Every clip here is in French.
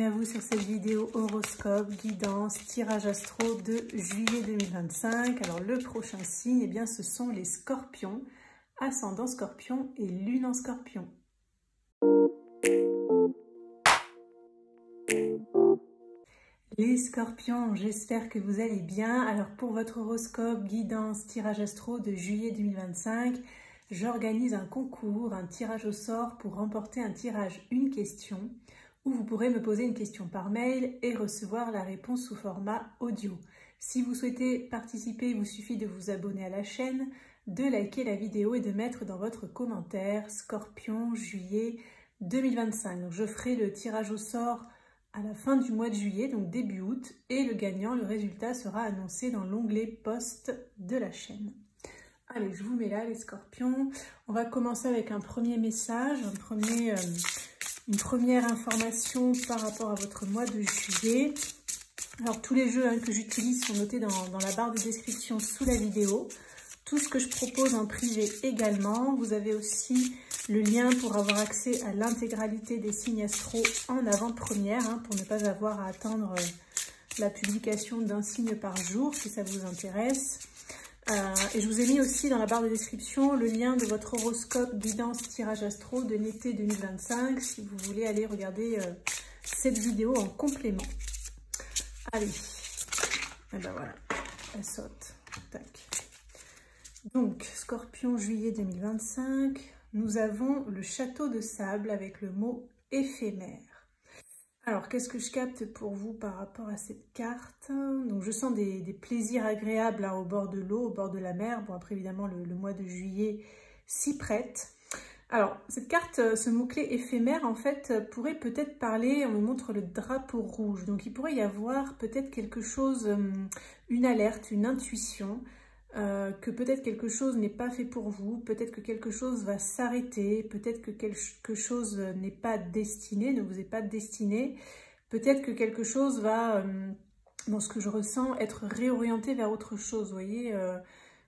à vous sur cette vidéo horoscope, guidance, tirage astro de juillet 2025. Alors le prochain signe, eh bien, ce sont les scorpions, ascendant scorpion et lune en scorpion. Les scorpions, j'espère que vous allez bien. Alors pour votre horoscope, guidance, tirage astro de juillet 2025, j'organise un concours, un tirage au sort pour remporter un tirage une question, où vous pourrez me poser une question par mail et recevoir la réponse sous format audio. Si vous souhaitez participer, il vous suffit de vous abonner à la chaîne, de liker la vidéo et de mettre dans votre commentaire Scorpion juillet 2025. Donc je ferai le tirage au sort à la fin du mois de juillet, donc début août, et le gagnant, le résultat sera annoncé dans l'onglet post de la chaîne. Allez, je vous mets là les scorpions. On va commencer avec un premier message, une première information par rapport à votre mois de juillet. Alors tous les jeux que j'utilise sont notés dans la barre de description sous la vidéo. Tout ce que je propose en privé également. Vous avez aussi le lien pour avoir accès à l'intégralité des signes astro en avant-première, pour ne pas avoir à attendre la publication d'un signe par jour si ça vous intéresse. Et je vous ai mis aussi dans la barre de description le lien de votre horoscope guidance tirage astro de l'été 2025 si vous voulez aller regarder cette vidéo en complément. Allez, et ben voilà, elle saute. Tac. Donc, Scorpion juillet 2025, nous avons le château de sable avec le mot éphémère. Alors, qu'est-ce que je capte pour vous par rapport à cette carte? Donc, je sens des plaisirs agréables au bord de l'eau, au bord de la mer. Bon, après, évidemment, le mois de juillet s'y prête. Alors, cette carte, ce mot-clé éphémère, en fait, pourrait peut-être parler, on me montre le drapeau rouge. Donc, il pourrait y avoir peut-être quelque chose, une alerte, une intuition, que peut-être quelque chose n'est pas fait pour vous, peut-être que quelque chose va s'arrêter, peut-être que quelque chose n'est pas destiné, ne vous est pas destiné, peut-être que quelque chose va, dans ce que je ressens, être réorienté vers autre chose, vous voyez,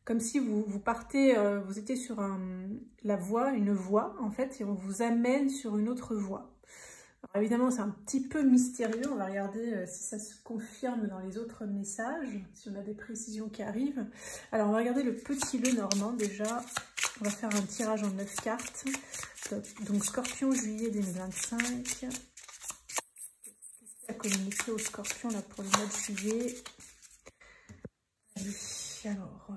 comme si vous partez, vous étiez sur une voie en fait, et on vous amène sur une autre voie. Alors évidemment, c'est un petit peu mystérieux. On va regarder si ça se confirme dans les autres messages, si on a des précisions qui arrivent. Alors, on va regarder le petit le normand déjà. On va faire un tirage en 9 cartes. Donc, Scorpion, juillet 2025. Qu'est-ce qu'il y a communiqué au Scorpion là, pour le mois de juillet? Allez, alors...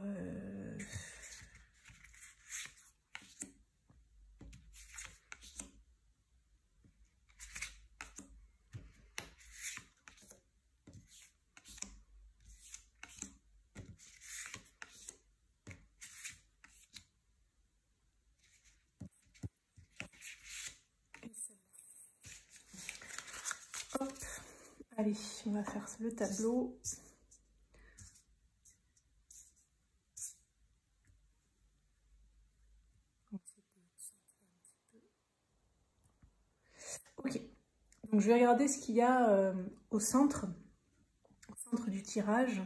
Hop, allez, on va faire le tableau. Ok, donc je vais regarder ce qu'il y a au centre du tirage.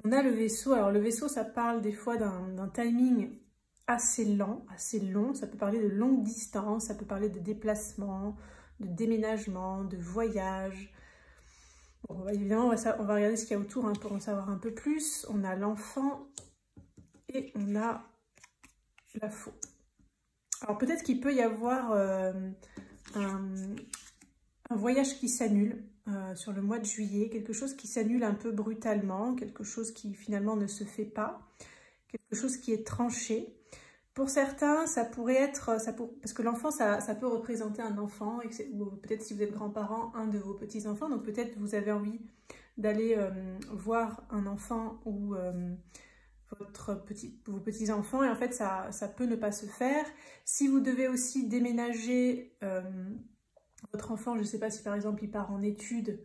On a le vaisseau. Alors le vaisseau, ça parle des fois d'un timing assez lent, assez long. Ça peut parler de longue distance, ça peut parler de déplacement, de déménagement, de voyage. Bon, évidemment, on va regarder ce qu'il y a autour pour en savoir un peu plus. On a l'enfant et on a la faux. Alors peut-être qu'il peut y avoir un voyage qui s'annule sur le mois de juillet, quelque chose qui s'annule un peu brutalement, quelque chose qui finalement ne se fait pas, quelque chose qui est tranché. Pour certains, ça pourrait être, parce que l'enfant, ça peut représenter un enfant, ou peut-être si vous êtes grands-parents, un de vos petits-enfants, donc peut-être vous avez envie d'aller voir un enfant ou vos petits-enfants, et en fait, ça peut ne pas se faire. Si vous devez aussi déménager votre enfant, je ne sais pas si par exemple il part en études,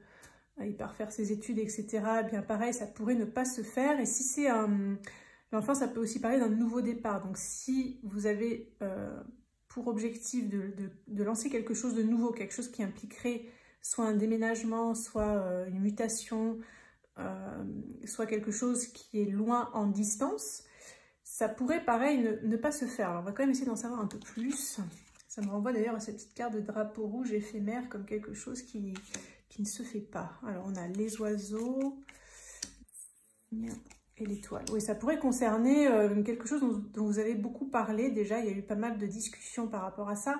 il part faire ses études, etc., eh bien pareil, ça pourrait ne pas se faire. Et si c'est l'enfant, ça peut aussi parler d'un nouveau départ. Donc si vous avez pour objectif de lancer quelque chose de nouveau, quelque chose qui impliquerait soit un déménagement, soit une mutation, soit quelque chose qui est loin en distance, ça pourrait pareil ne pas se faire. Alors on va quand même essayer d'en savoir un peu plus. Ça me renvoie d'ailleurs à cette petite carte de drapeau rouge éphémère comme quelque chose qui qui ne se fait pas. Alors, on a les oiseaux et l'étoile. Oui, ça pourrait concerner quelque chose dont vous avez beaucoup parlé. Déjà, il y a eu pas mal de discussions par rapport à ça.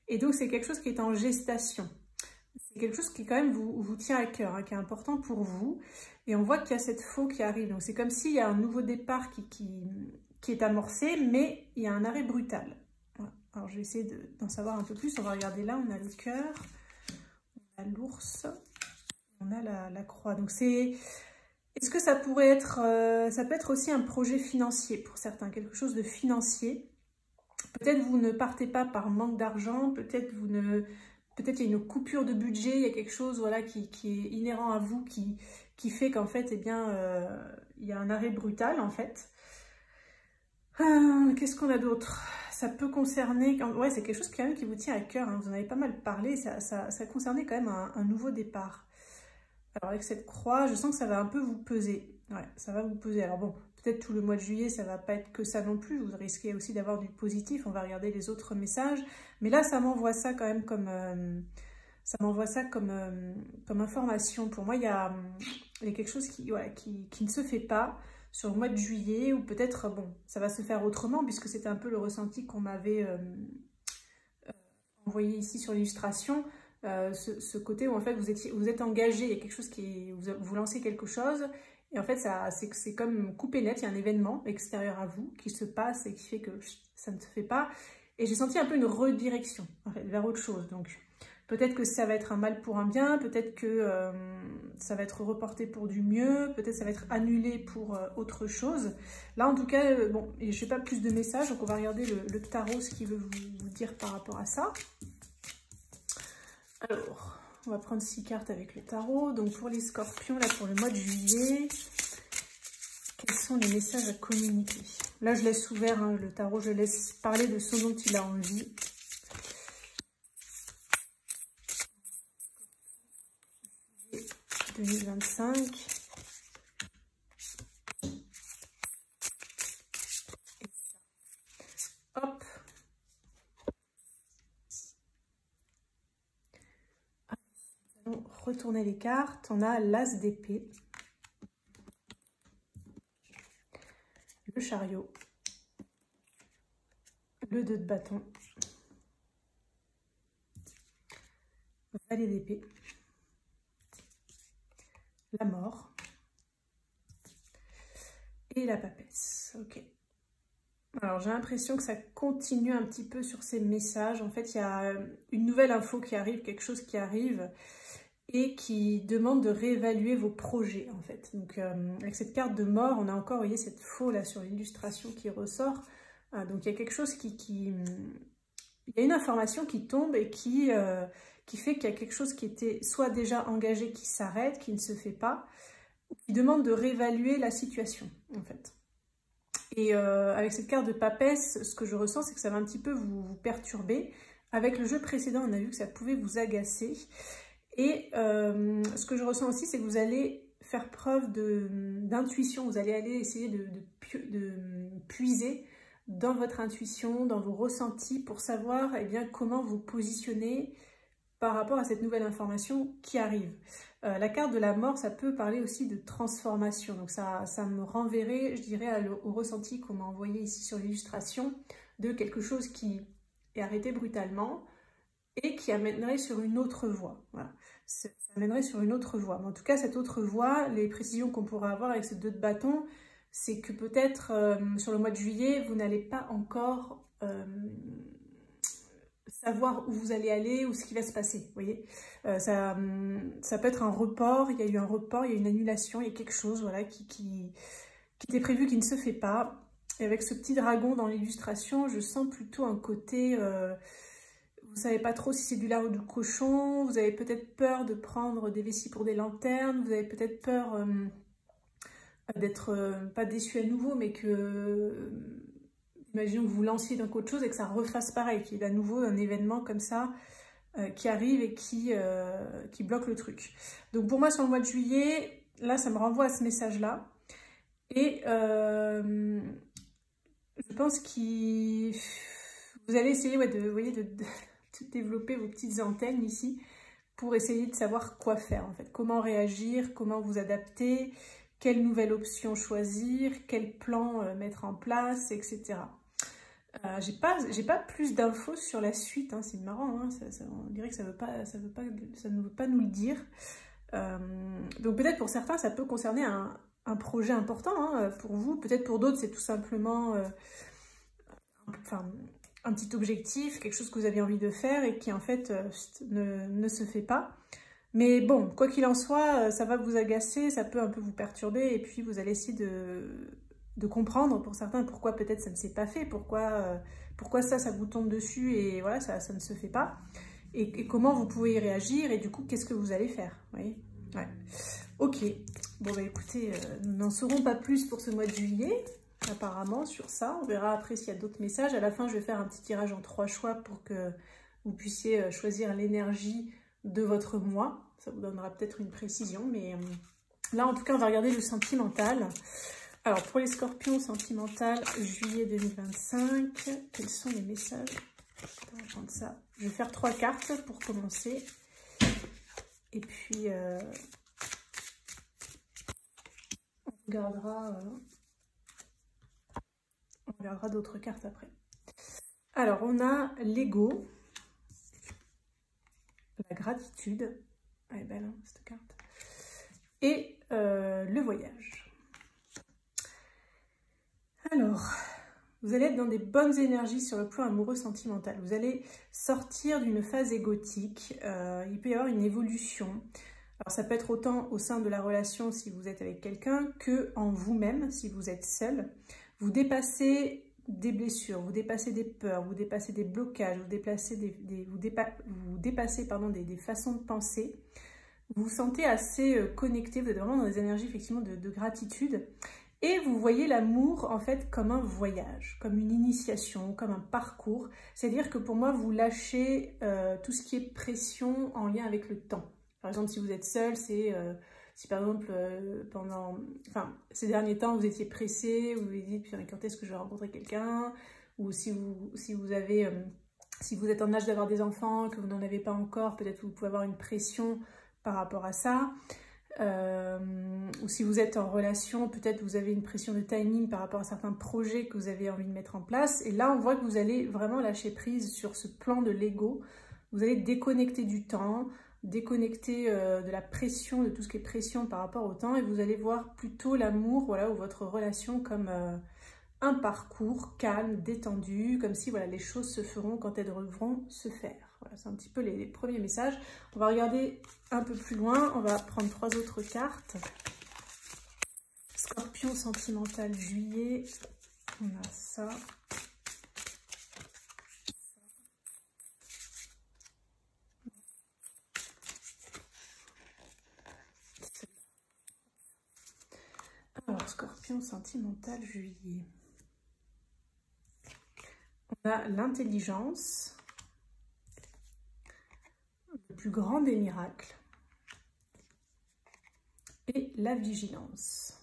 Et donc, c'est quelque chose qui est en gestation. C'est quelque chose qui, quand même, vous tient à cœur, hein, qui est important pour vous. Et on voit qu'il y a cette faux qui arrive. Donc, c'est comme s'il y a un nouveau départ qui est amorcé, mais il y a un arrêt brutal. Voilà. Alors, je vais essayer d'en savoir un peu plus. On va regarder là, on a le cœur, on a l'ours, on a la croix. Donc, c'est... Est-ce que ça pourrait être... ça peut être aussi un projet financier pour certains, quelque chose de financier. Peut-être vous ne partez pas par manque d'argent, peut-être vous ne... Peut-être il y a une coupure de budget, il y a quelque chose voilà, qui est inhérent à vous, qui fait qu'en fait, eh bien, il y a un arrêt brutal, en fait. Qu'est-ce qu'on a d'autre? Ça peut concerner... Ouais, c'est quelque chose quand même qui vous tient à cœur, hein. Vous en avez pas mal parlé, ça concernait quand même un nouveau départ. Alors avec cette croix, je sens que ça va un peu vous peser. Ouais, ça va vous peser. Alors bon, peut-être tout le mois de juillet, ça va pas être que ça non plus. Vous risquez aussi d'avoir du positif. On va regarder les autres messages. Mais là, ça m'envoie ça quand même comme... ça m'envoie ça comme information. Pour moi, il y a quelque chose qui ne se fait pas sur le mois de juillet. Ou peut-être, bon, ça va se faire autrement puisque c'était un peu le ressenti qu'on m'avait envoyé ici sur l'illustration. Ce côté où en fait vous êtes engagé, il y a quelque chose vous lancez quelque chose et en fait c'est comme coupé net, il y a un événement extérieur à vous qui se passe et qui fait que ça ne se fait pas et j'ai senti un peu une redirection en fait, vers autre chose. Donc peut-être que ça va être un mal pour un bien, peut-être que ça va être reporté pour du mieux, peut-être ça va être annulé pour autre chose. Là en tout cas, bon, je n'ai pas plus de messages, donc on va regarder le tarot, ce qu'il veut vous dire par rapport à ça. Alors, on va prendre 6 cartes avec le tarot. Donc, pour les scorpions, là, pour le mois de juillet, quels sont les messages à communiquer? Là, je laisse ouvert hein, le tarot, je laisse parler de ce dont il a envie. Et 2025. Hop. Retourner les cartes, on a l'as d'épée, le chariot, le 2 de bâton, le valet d'épée, la mort et la papesse. Ok. Alors j'ai l'impression que ça continue un petit peu sur ces messages. En fait, il y a une nouvelle info qui arrive, quelque chose qui arrive et qui demande de réévaluer vos projets en fait. Donc avec cette carte de mort, on a encore, vous voyez, cette faux là sur l'illustration qui ressort. Donc il y a quelque chose il y a une information qui tombe et qui fait qu'il y a quelque chose qui était soit déjà engagé qui s'arrête, qui ne se fait pas, ou qui demande de réévaluer la situation en fait. Et avec cette carte de papesse, ce que je ressens, c'est que ça va un petit peu vous perturber. Avec le jeu précédent, on a vu que ça pouvait vous agacer. Et ce que je ressens aussi, c'est que vous allez faire preuve d'intuition. Vous allez aller essayer de puiser dans votre intuition, dans vos ressentis, pour savoir eh bien, comment vous positionner par rapport à cette nouvelle information qui arrive. La carte de la mort, ça peut parler aussi de transformation. Donc ça me renverrait, je dirais, au ressenti qu'on m'a envoyé ici sur l'illustration, de quelque chose qui est arrêté brutalement et qui amènerait sur une autre voie. Voilà. Ça amènerait sur une autre voie. Mais en tout cas, cette autre voie, les précisions qu'on pourra avoir avec ces 2 de bâton, c'est que peut-être sur le mois de juillet, vous n'allez pas encore savoir où vous allez aller ou ce qui va se passer. Vous voyez, ça peut être un report, il y a eu un report, il y a une annulation, il y a quelque chose voilà, qui était prévu, qui ne se fait pas. Et avec ce petit dragon dans l'illustration, je sens plutôt un côté... vous savez pas trop si c'est du lard ou du cochon, vous avez peut-être peur de prendre des vessies pour des lanternes, vous avez peut-être peur d'être pas déçu à nouveau, mais que... imaginons que vous lanciez dans autre chose et que ça refasse pareil, qu'il y ait à nouveau un événement comme ça qui arrive et qui bloque le truc. Donc pour moi, sur le mois de juillet, là, ça me renvoie à ce message-là. Et je pense que vous allez essayer ouais, de développer vos petites antennes ici pour essayer de savoir quoi faire en fait. Comment réagir, comment vous adapter, quelle nouvelle option choisir, quel plan mettre en place, etc. J'ai pas plus d'infos sur la suite, hein, c'est marrant, hein, on dirait que ça ne veut pas nous le dire. Donc peut-être pour certains, ça peut concerner un projet important hein, pour vous. Peut-être pour d'autres, c'est tout simplement un petit objectif, quelque chose que vous avez envie de faire et qui en fait ne se fait pas. Mais bon, quoi qu'il en soit, ça va vous agacer, ça peut un peu vous perturber et puis vous allez essayer de comprendre pour certains pourquoi peut-être ça ne s'est pas fait, pourquoi ça vous tombe dessus et voilà, ça ne se fait pas. Et comment vous pouvez y réagir et du coup, qu'est-ce que vous allez faire, vous voyez? Ouais. Ok, bon bah écoutez, nous n'en saurons pas plus pour ce mois de juillet, apparemment, sur ça. On verra après s'il y a d'autres messages. À la fin, je vais faire un petit tirage en 3 choix pour que vous puissiez choisir l'énergie de votre mois. Ça vous donnera peut-être une précision, mais là, en tout cas, on va regarder le sentimental. Alors, pour les scorpions, sentimental, juillet 2025, quels sont les messages? On va prendre ça. Je vais faire 3 cartes pour commencer. Et puis, on regardera d'autres cartes après. Alors, on a l'ego, la gratitude, elle est belle hein, cette carte, et le voyage. Alors, vous allez être dans des bonnes énergies sur le plan amoureux sentimental. Vous allez sortir d'une phase égotique. Il peut y avoir une évolution. Alors, ça peut être autant au sein de la relation si vous êtes avec quelqu'un que en vous-même si vous êtes seul. Vous dépassez des blessures, vous dépassez des peurs, vous dépassez des blocages, vous dépassez des façons de penser. Vous vous sentez assez connecté, vous êtes vraiment dans des énergies effectivement de gratitude. Et vous voyez l'amour en fait comme un voyage, comme une initiation, comme un parcours. C'est-à-dire que pour moi, vous lâchez tout ce qui est pression en lien avec le temps. Par exemple, si vous êtes seul, c'est si par exemple ces derniers temps vous étiez pressé, vous vous dites quand est-ce que je vais rencontrer quelqu'un, ou si vous êtes en âge d'avoir des enfants, que vous n'en avez pas encore, peut-être que vous pouvez avoir une pression par rapport à ça. Ou si vous êtes en relation, peut-être vous avez une pression de timing par rapport à certains projets que vous avez envie de mettre en place. Et là, on voit que vous allez vraiment lâcher prise sur ce plan de l'ego. Vous allez déconnecter du temps, déconnecter de la pression, de tout ce qui est pression par rapport au temps. Et vous allez voir plutôt l'amour, voilà, ou votre relation comme un parcours calme, détendu, comme si voilà, les choses se feront quand elles devront se faire. Voilà, c'est un petit peu les premiers messages. On va regarder un peu plus loin. On va prendre 3 autres cartes. Scorpion sentimental juillet. On a ça. Alors, Scorpion sentimental juillet. On a l'intelligence. Le plus grand des miracles et la vigilance.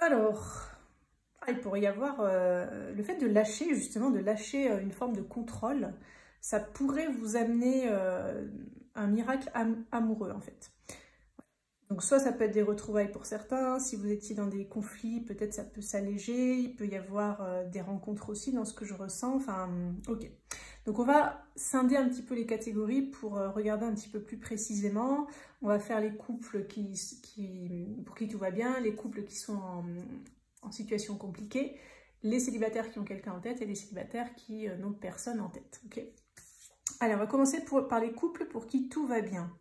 Alors, il pourrait y avoir le fait de lâcher, justement, de lâcher une forme de contrôle, ça pourrait vous amener un miracle amoureux, en fait. Donc, soit ça peut être des retrouvailles pour certains, si vous étiez dans des conflits, peut-être ça peut s'alléger, il peut y avoir des rencontres aussi dans ce que je ressens, enfin, ok. Donc on va scinder un petit peu les catégories pour regarder un petit peu plus précisément. On va faire les couples pour qui tout va bien, les couples qui sont en situation compliquée, les célibataires qui ont quelqu'un en tête et les célibataires qui n'ont personne en tête. Okay. Allez, on va commencer par les couples pour qui tout va bien.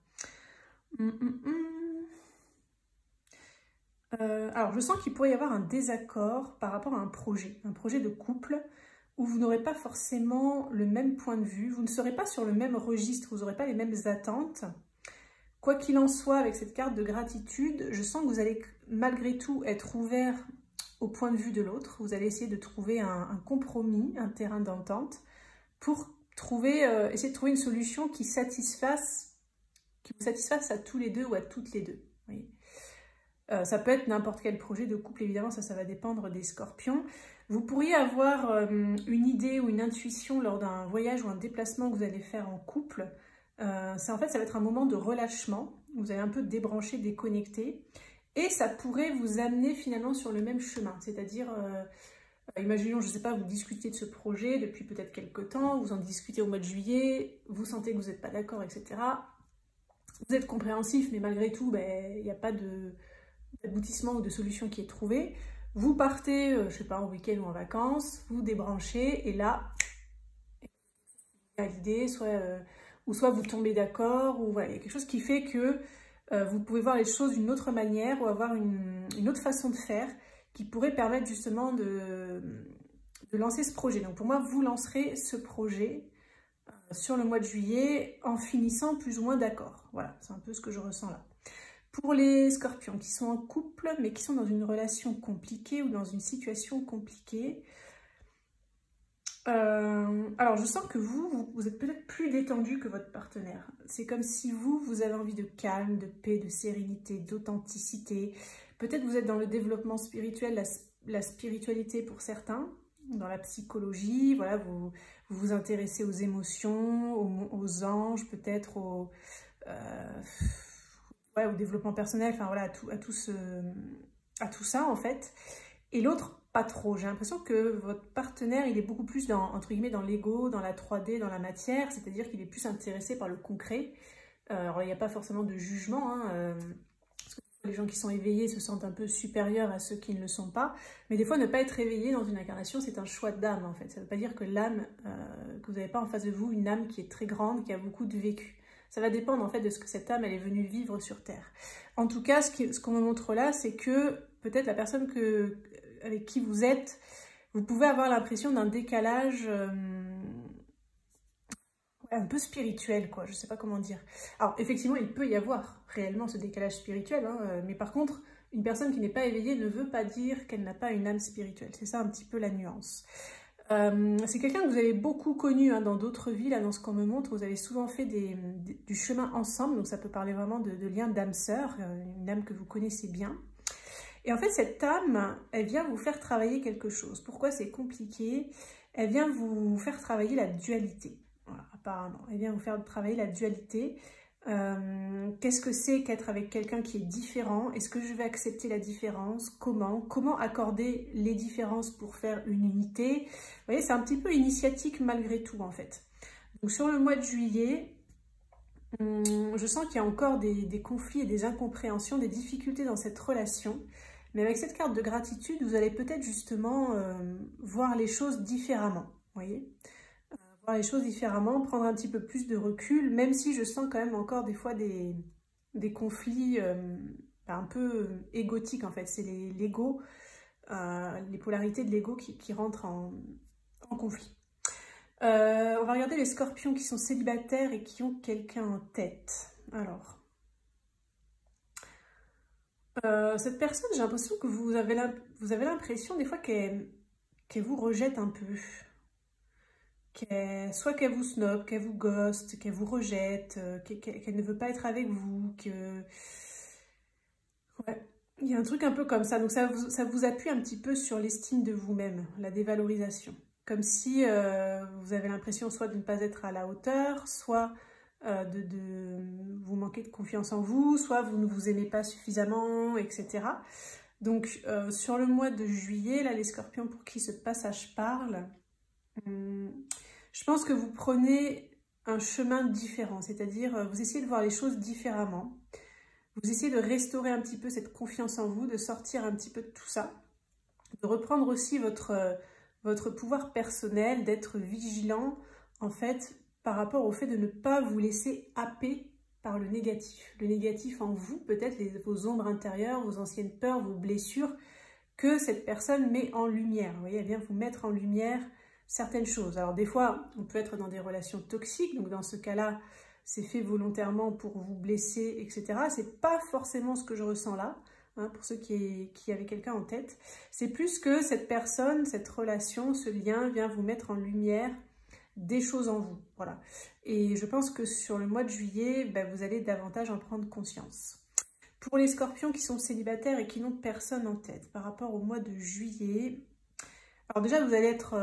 Alors je sens qu'il pourrait y avoir un désaccord par rapport à un projet de couple, où vous n'aurez pas forcément le même point de vue, vous ne serez pas sur le même registre, vous n'aurez pas les mêmes attentes. Quoi qu'il en soit, avec cette carte de gratitude, je sens que vous allez malgré tout être ouvert au point de vue de l'autre. Vous allez essayer de trouver un compromis, un terrain d'entente, pour essayer de trouver une solution qui vous satisfasse à tous les deux ou à toutes les deux. Oui. Ça peut être n'importe quel projet de couple, évidemment, ça va dépendre des scorpions. Vous pourriez avoir une idée ou une intuition lors d'un voyage ou un déplacement que vous allez faire en couple, En fait, ça va être un moment de relâchement. Vous allez un peu débrancher, déconnecter. Et ça pourrait vous amener finalement sur le même chemin. C'est-à-dire, imaginons, je ne sais pas, vous discutez de ce projet depuis peut-être quelques temps, vous en discutez au mois de juillet, vous sentez que vous n'êtes pas d'accord, etc. Vous êtes compréhensif, mais malgré tout, ben, il n'y a pas d'aboutissement ou de solution qui est trouvé. Vous partez, je ne sais pas, en week-end ou en vacances, vous débranchez, et là, à l'idée, soit vous tombez d'accord, ou voilà, il y a quelque chose qui fait que vous pouvez voir les choses d'une autre manière, ou avoir une autre façon de faire, qui pourrait permettre justement de lancer ce projet. Donc pour moi, vous lancerez ce projet sur le mois de juillet en finissant plus ou moins d'accord. Voilà, c'est un peu ce que je ressens là. Pour les scorpions qui sont en couple, mais qui sont dans une relation compliquée ou dans une situation compliquée, alors je sens que vous êtes peut-être plus détendu que votre partenaire. C'est comme si vous avez envie de calme, de paix, de sérénité, d'authenticité. Peut-être vous êtes dans le développement spirituel, la spiritualité pour certains, dans la psychologie, voilà, vous vous intéressez aux émotions, aux anges, peut-être ouais, au développement personnel, enfin voilà, à tout ça en fait. Et l'autre, pas trop. J'ai l'impression que votre partenaire, il est beaucoup plus dans, entre guillemets, dans l'ego, dans la 3D, dans la matière, c'est-à-dire qu'il est plus intéressé par le concret. Alors, il n'y a pas forcément de jugement, hein, parce que les gens qui sont éveillés se sentent un peu supérieurs à ceux qui ne le sont pas, mais des fois, ne pas être éveillé dans une incarnation, c'est un choix d'âme, en fait. Ça ne veut pas dire que l'âme, que vous n'avez pas en face de vous une âme qui est très grande, qui a beaucoup de vécu. Ça va dépendre, en fait, de ce que cette âme, elle est venue vivre sur Terre. En tout cas, ce qu'on me montre là, c'est que peut-être la personne avec qui vous êtes, vous pouvez avoir l'impression d'un décalage un peu spirituel, quoi, je sais pas comment dire. Alors, effectivement, il peut y avoir réellement ce décalage spirituel, hein, mais par contre, une personne qui n'est pas éveillée ne veut pas dire qu'elle n'a pas une âme spirituelle. C'est ça un petit peu la nuance. C'est quelqu'un que vous avez beaucoup connu hein, dans d'autres vies, là, dans ce qu'on me montre. Vous avez souvent fait du chemin ensemble, donc ça peut parler vraiment de liens d'âme sœur, une âme que vous connaissez bien. Et en fait, cette âme, elle vient vous faire travailler quelque chose. Pourquoi c'est compliqué? Elle vient vous faire travailler la dualité. Voilà, apparemment. Elle vient vous faire travailler la dualité. Qu'est-ce que c'est qu'être avec quelqu'un qui est différent? Est-ce que je vais accepter la différence? Comment accorder les différences pour faire une unité? Vous voyez, c'est un petit peu initiatique malgré tout, en fait. Donc, sur le mois de juillet, je sens qu'il y a encore des conflits et des incompréhensions, des difficultés dans cette relation. Mais avec cette carte de gratitude, vous allez peut-être justement voir les choses différemment, voyez, voir les choses différemment, prendre un petit peu plus de recul, même si je sens quand même encore des fois des conflits un peu égotiques en fait. C'est l'ego, les polarités de l'ego qui rentrent en conflit. On va regarder les scorpions qui sont célibataires et qui ont quelqu'un en tête. Alors... cette personne, j'ai l'impression que vous avez l'impression des fois qu'elle vous rejette un peu. Soit qu'elle vous snob, qu'elle vous ghost, qu'elle vous rejette, qu'elle ne veut pas être avec vous, Ouais, il y a un truc un peu comme ça. Donc ça vous appuie un petit peu sur l'estime de vous-même, la dévalorisation. Comme si vous avez l'impression soit de ne pas être à la hauteur, soit de vous manquer de confiance en vous, soit vous ne vous aimez pas suffisamment, etc. Donc, sur le mois de juillet, là, les scorpions pour qui ce passage parle, je pense que vous prenez un chemin différent, c'est-à-dire vous essayez de voir les choses différemment, vous essayez de restaurer un petit peu cette confiance en vous, de sortir un petit peu de tout ça, de reprendre aussi votre pouvoir personnel, d'être vigilant, en fait, par rapport au fait de ne pas vous laisser happer par le négatif en vous, peut-être vos ombres intérieures, vos anciennes peurs, vos blessures, que cette personne met en lumière. Vous voyez, elle vient vous mettre en lumière certaines choses. Alors des fois, on peut être dans des relations toxiques, donc dans ce cas-là, c'est fait volontairement pour vous blesser, etc. C'est pas forcément ce que je ressens là, hein, pour ceux qui avaient quelqu'un en tête. C'est plus que cette personne, cette relation, ce lien vient vous mettre en lumière des choses en vous, voilà. Et je pense que sur le mois de juillet, ben, vous allez davantage en prendre conscience. Pour les scorpions qui sont célibataires et qui n'ont personne en tête, par rapport au mois de juillet, alors déjà vous allez être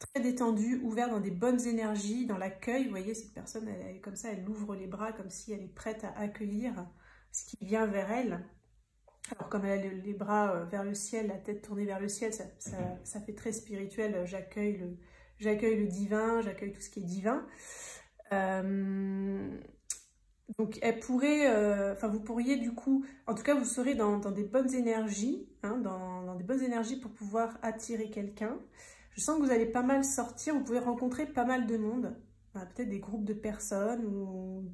très détendu, ouvert dans des bonnes énergies, dans l'accueil. Vous voyez, cette personne, elle est comme ça, elle ouvre les bras comme si elle est prête à accueillir ce qui vient vers elle. Alors comme elle a les bras vers le ciel, la tête tournée vers le ciel, ça fait très spirituel. J'accueille le divin, j'accueille tout ce qui est divin. Donc elle pourrait, vous pourriez du coup, en tout cas vous serez dans des bonnes énergies, hein, dans des bonnes énergies pour pouvoir attirer quelqu'un. Je sens que vous allez pas mal sortir, vous pouvez rencontrer pas mal de monde, peut-être des groupes de personnes, ou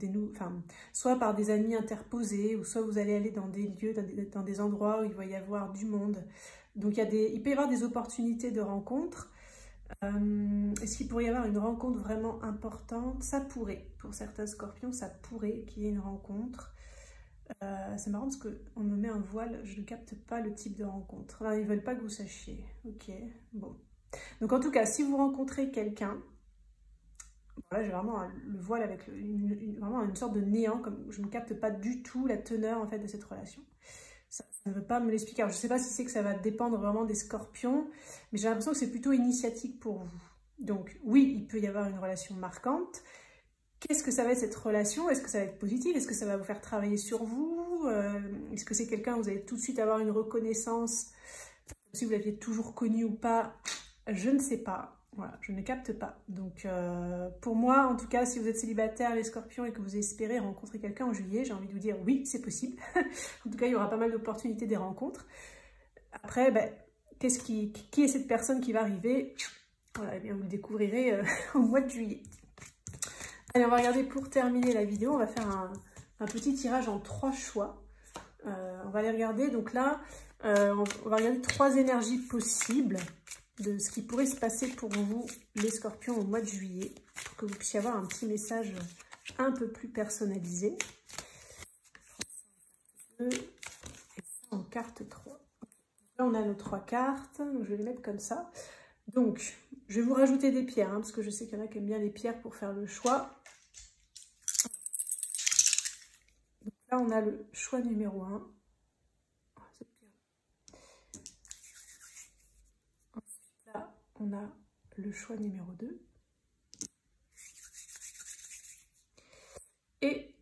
soit par des amis interposés, ou soit vous allez aller dans des lieux, dans des endroits où il va y avoir du monde. Donc il peut y avoir des opportunités de rencontres. Est-ce qu'il pourrait y avoir une rencontre vraiment importante? Ça pourrait, pour certains scorpions, ça pourrait qu'il y ait une rencontre. C'est marrant parce qu'on me met un voile, je ne capte pas le type de rencontre. Là, ils ne veulent pas que vous sachiez. Ok, bon. Donc en tout cas, si vous rencontrez quelqu'un, voilà, j'ai vraiment le voile avec vraiment une sorte de néant, comme je ne capte pas du tout la teneur en fait de cette relation. Ça ne veut pas me l'expliquer. Alors, je ne sais pas si c'est que ça va dépendre vraiment des scorpions, mais j'ai l'impression que c'est plutôt initiatique pour vous. Donc oui, il peut y avoir une relation marquante. Qu'est-ce que ça va être cette relation? Est-ce que ça va être positif? Est-ce que ça va vous faire travailler sur vous? Est-ce que c'est quelqu'un où vous allez tout de suite avoir une reconnaissance, si vous l'aviez toujours connu ou pas? Je ne sais pas. Voilà, je ne capte pas. Donc, pour moi, en tout cas, si vous êtes célibataire, les scorpions, et que vous espérez rencontrer quelqu'un en juillet, j'ai envie de vous dire oui, c'est possible. En tout cas, il y aura pas mal d'opportunités des rencontres. Après, qui est cette personne qui va arriver? Voilà, eh bien, vous le découvrirez au mois de juillet. Allez, on va regarder pour terminer la vidéo. On va faire un petit tirage en 3 choix. On va les regarder. Donc là, on va regarder 3 énergies possibles de ce qui pourrait se passer pour vous, les scorpions, au mois de juillet, pour que vous puissiez avoir un petit message un peu plus personnalisé. Et ça en carte 3. Là, on a nos 3 cartes, donc je vais les mettre comme ça. Donc, je vais vous rajouter des pierres, parce que je sais qu'il y en a qui aiment bien les pierres pour faire le choix. Donc là, on a le choix numéro 1. On a le choix numéro 2 et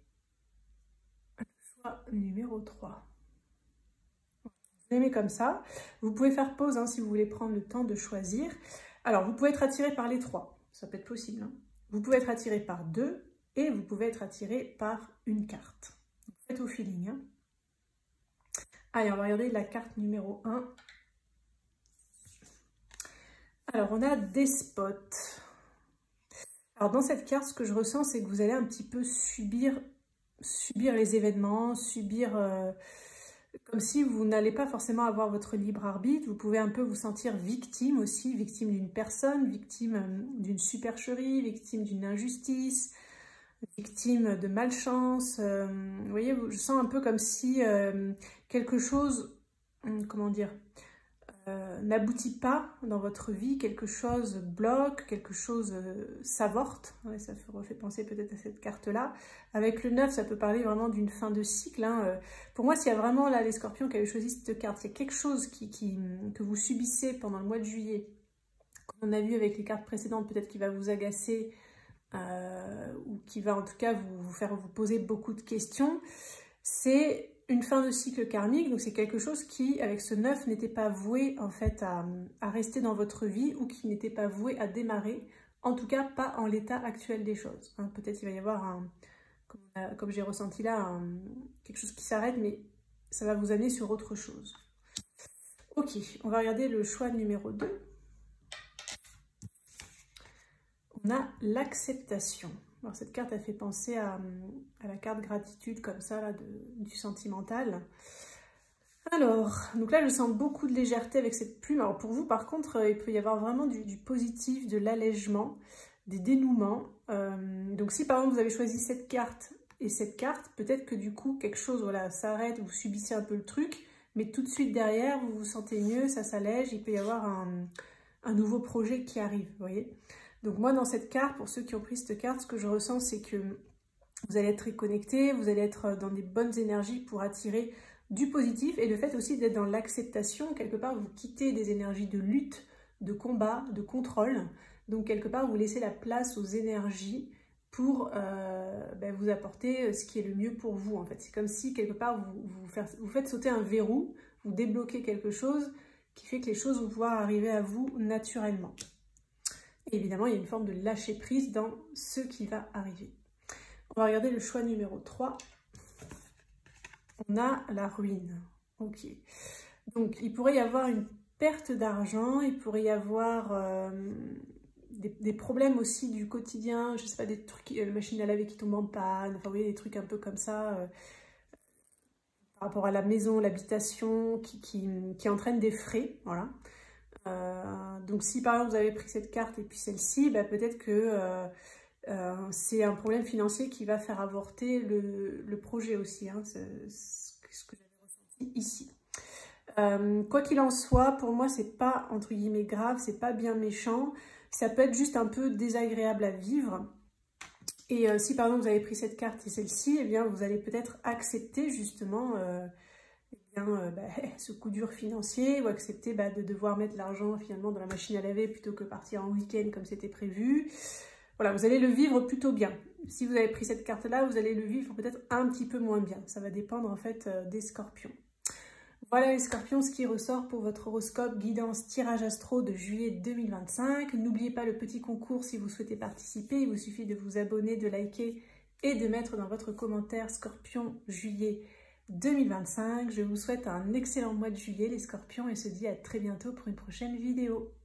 le choix numéro 3. Vous aimez comme ça. Vous pouvez faire pause si vous voulez prendre le temps de choisir. Alors, vous pouvez être attiré par les 3. Ça peut être possible. Vous pouvez être attiré par 2 et vous pouvez être attiré par une carte. Faites au feeling. Allez, on va regarder la carte numéro 1. Alors, on a Despote. Alors, dans cette carte, ce que je ressens, c'est que vous allez un petit peu subir les événements, comme si vous n'allez pas forcément avoir votre libre arbitre. Vous pouvez un peu vous sentir victime aussi, victime d'une personne, victime d'une supercherie, victime d'une injustice, victime de malchance. Vous voyez, je sens un peu comme si quelque chose, comment dire, n'aboutit pas dans votre vie, quelque chose bloque, quelque chose s'avorte. Ouais, ça refait penser peut-être à cette carte-là. Avec le 9, ça peut parler vraiment d'une fin de cycle. Pour moi, s'il y a vraiment là les scorpions qui avaient choisi cette carte, il y a quelque chose que vous subissez pendant le mois de juillet, comme on a vu avec les cartes précédentes, peut-être qui va vous agacer ou qui va en tout cas vous faire vous poser beaucoup de questions. C'est une fin de cycle karmique, donc c'est quelque chose qui, avec ce 9, n'était pas voué en fait à rester dans votre vie ou qui n'était pas voué à démarrer, en tout cas pas en l'état actuel des choses. Peut-être qu'il va y avoir, comme j'ai ressenti là, quelque chose qui s'arrête, mais ça va vous amener sur autre chose. Ok, on va regarder le choix numéro 2. On a l'acceptation. Alors cette carte, elle fait penser à la carte gratitude, comme ça, là, du sentimental. Alors, donc là, je sens beaucoup de légèreté avec cette plume. Alors pour vous, par contre, il peut y avoir vraiment du positif, de l'allègement, des dénouements. Donc si par exemple, vous avez choisi cette carte et cette carte, peut-être que du coup, quelque chose, voilà, s'arrête, vous subissez un peu le truc, mais tout de suite derrière, vous vous sentez mieux, ça s'allège, il peut y avoir un nouveau projet qui arrive, vous voyez. Donc moi, dans cette carte, pour ceux qui ont pris cette carte, ce que je ressens, c'est que vous allez être très connecté, vous allez être dans des bonnes énergies pour attirer du positif et le fait aussi d'être dans l'acceptation. Quelque part, vous quittez des énergies de lutte, de combat, de contrôle Donc quelque part, vous laissez la place aux énergies pour vous apporter ce qui est le mieux pour vous. En fait, c'est comme si quelque part vous faites sauter un verrou, vous débloquez quelque chose qui fait que les choses vont pouvoir arriver à vous naturellement. Et évidemment, il y a une forme de lâcher prise dans ce qui va arriver. On va regarder le choix numéro 3. On a la ruine. Ok. Donc, il pourrait y avoir une perte d'argent, il pourrait y avoir des problèmes aussi du quotidien, je ne sais pas, des trucs, la machine à laver qui tombe en panne, enfin, vous voyez, des trucs un peu comme ça, par rapport à la maison, l'habitation, qui entraînent des frais, voilà. Donc, si par exemple vous avez pris cette carte et puis celle-ci, peut-être que c'est un problème financier qui va faire avorter le projet aussi, hein, c'est ce que j'avais ressenti ici. Quoi qu'il en soit, pour moi, c'est pas entre guillemets grave, c'est pas bien méchant. Ça peut être juste un peu désagréable à vivre. Et si par exemple vous avez pris cette carte et celle-ci, eh bien vous allez peut-être accepter justement ce coup dur financier ou accepter de devoir mettre l'argent finalement dans la machine à laver plutôt que partir en week-end comme c'était prévu. Voilà, vous allez le vivre plutôt bien. Si vous avez pris cette carte-là, vous allez le vivre peut-être un petit peu moins bien. Ça va dépendre en fait des scorpions. Voilà les scorpions, ce qui ressort pour votre horoscope guidance tirage astro de juillet 2025. N'oubliez pas le petit concours si vous souhaitez participer. Il vous suffit de vous abonner, de liker et de mettre dans votre commentaire scorpion juillet 2025. Je vous souhaite un excellent mois de juillet les scorpions et se dis à très bientôt pour une prochaine vidéo.